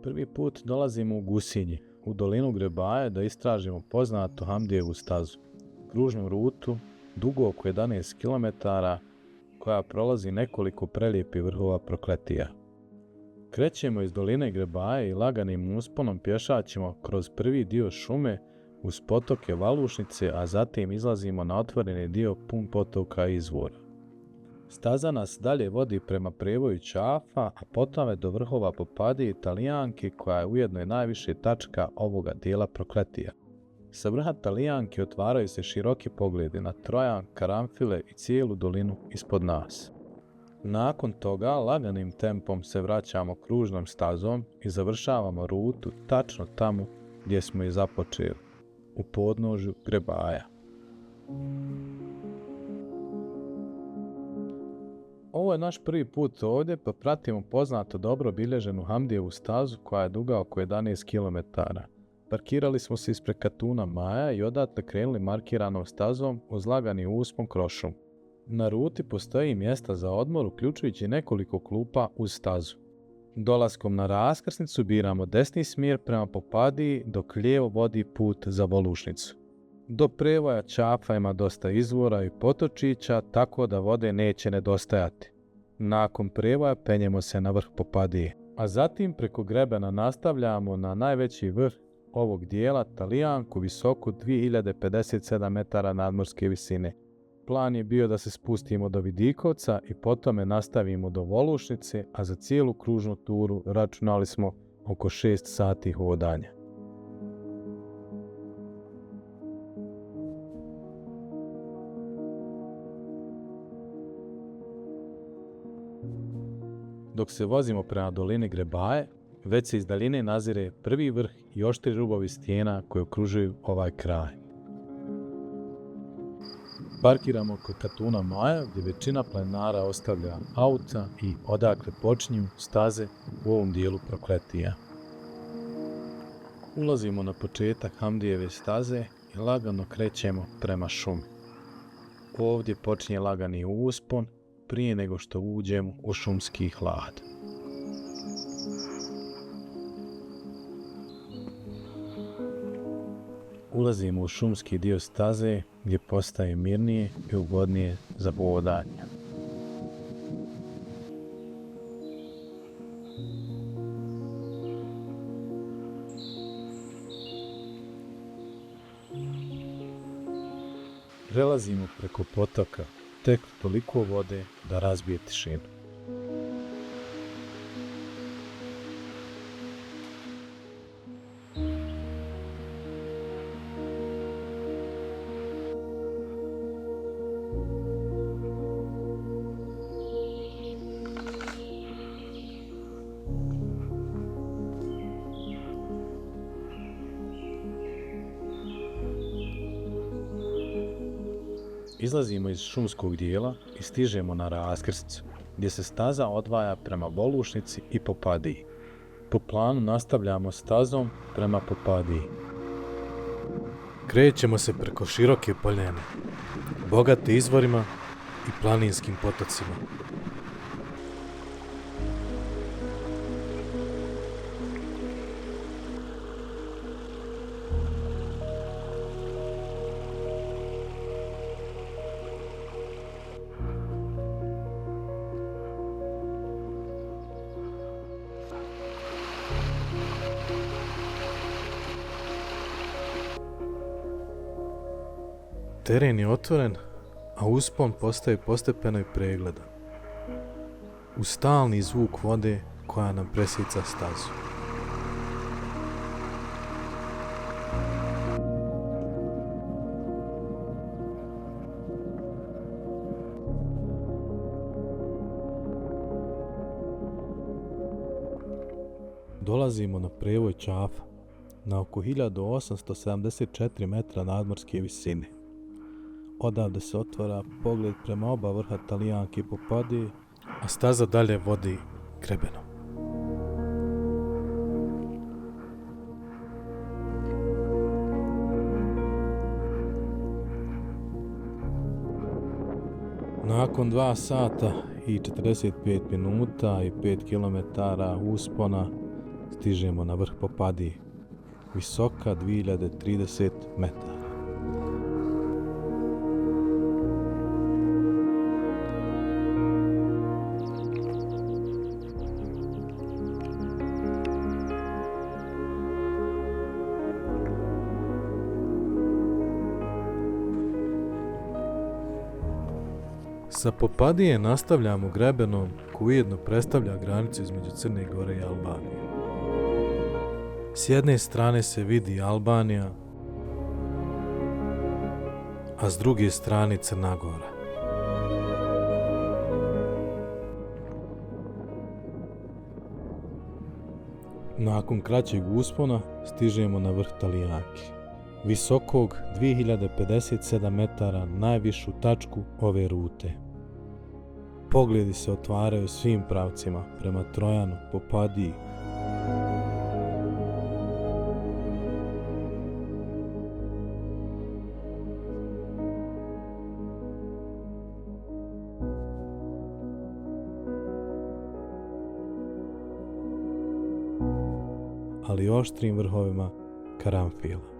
Prvi put dolazimo u Gusinji, u dolinu Grebaje, da istražimo poznatu Hamdijevu stazu, kružnu rutu, dugu oko 11 km, koja prolazi nekoliko prelijepih vrhova Prokletija. Krećemo iz doline Grebaje i laganim usponom pješačimo kroz prvi dio šume uz potoke Valušnice, a zatim izlazimo na otvoreni dio pun potoka i izvora. Staza nas dalje vodi prema prevoju Čafa, a potom do vrhova Popadije i Talijanke, koja je ujedno i najviše tačka ovoga dijela Prokletija. Sa vrha Talijanke otvaraju se široki pogledi na Trojan, Karanfile i cijelu dolinu ispod nas. Nakon toga laganim tempom se vraćamo kružnom stazom i završavamo rutu tačno tamo gdje smo je započeli, u podnožju Grebaja. Ovo je naš prvi put ovdje, pa pratimo poznato dobro obilježenu Hamdijevu stazu koja je duga oko 11 km. Parkirali smo se ispred Katuna Maja i odatle krenuli markiranom stazom uz lagani uspon kroz šumu. Na ruti postoji mjesta za odmor, uključujući nekoliko klupa uz stazu. Dolaskom na raskrsnicu biramo desni smjer prema Popadiji, dok lijevo vodi put za Volušnicu. Do prevoja Čafa ima dosta izvora i potočića, tako da vode neće nedostajati. Nakon prevoja penjemo se na vrh Popadije, a zatim preko grebena nastavljamo na najveći vrh ovog dijela, Talijanku, visoku 2057 metara nadmorske visine. Plan je bio da se spustimo do Vidikovca i potom nastavimo do Volušnice, a za cijelu kružnu turu računali smo oko 6 sati hodanja. Dok se vozimo prema dolini Grebaje, već se iz daljine nazire prvi vrh i oštri rubovi stijena koji okružuju ovaj kraj. Parkiramo kod Katuna Maja, gdje većina planara ostavlja auta i odakle počinju staze u ovom dijelu Prokletija. Ulazimo na početak Hamdijeve staze i lagano krećemo prema šumi. Ovdje počinje lagani uspon prije nego što uđemo u šumski hlad. Ulazimo u šumski dio staze gdje postaje mirnije i ugodnije za hodanje. Prelazimo preko potoka, tek toliko vode da razbije tišinu. Izlazimo iz šumskog dijela i stižemo na raskrsnicu, gdje se staza odvaja prema Volušnici i Popadiji. Po planu nastavljamo stazom prema Popadiji. Krećemo se preko široke poljane, bogate izvorima i planinskim potocima. Teren je otvoren, a uspon postaje postepeno i pregledan, uz stalni zvuk vode koja nam presica stazu. Dolazimo na prevoj Čafa, na oko 1874 metra nadmorske visine. Odavde se otvara pogled prema oba vrha Talijanke i Popadije, a staza dalje vodi grebenom. Nakon 2 sata i 45 minuta i 5 km uspona stižemo na vrh Popadije, visoka 2030 metara. Sa Popadije nastavljamo grebenom koji ujedno predstavlja granicu između Crne Gore i Albanije. S jedne strane se vidi Albanija, a s druge strane Crna Gora. Nakon kraćeg uspona stižemo na vrh Talijanki, visokog 2057 metara, najvišu tačku ove rute. Pogledi se otvaraju svim pravcima prema Trojanu, Popadiji. Ali oštrim vrhovima karanfila.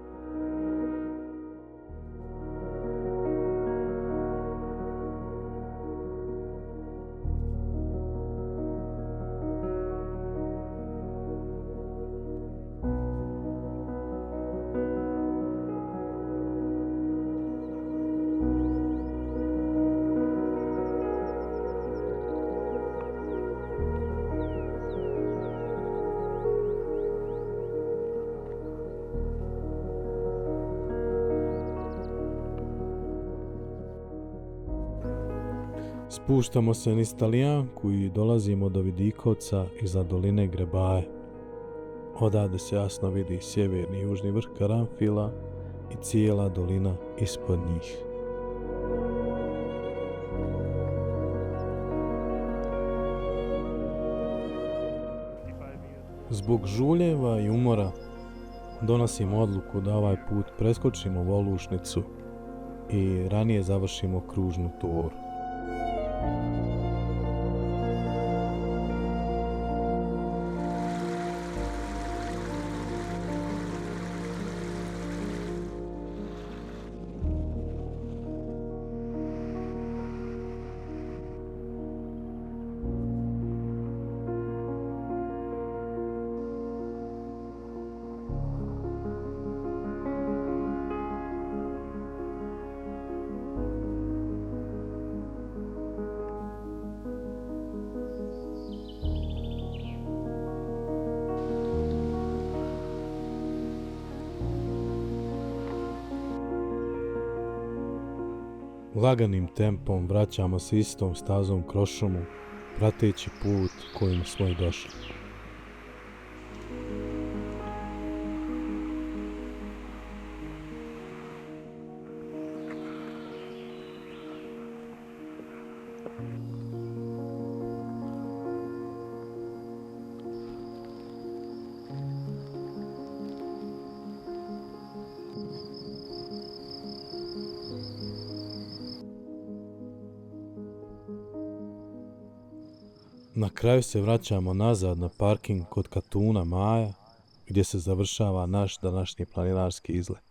Spuštamo se niz Talijanku i dolazimo do vidikovca iza doline Grebaje. Odavde se jasno vidi sjeverni i južni vrh karanfila i cijela dolina ispod njih. Zbog žuljeva i umora donosimo odluku da ovaj put preskočimo Volušnicu i ranije završimo kružnu turu. Laganim tempom vraćamo se istom stazom kroz šumu, prateći put kojim smo i došli. Na kraju se vraćamo nazad na parking kod Katuna Maja, gdje se završava naš današnji planinarski izlet.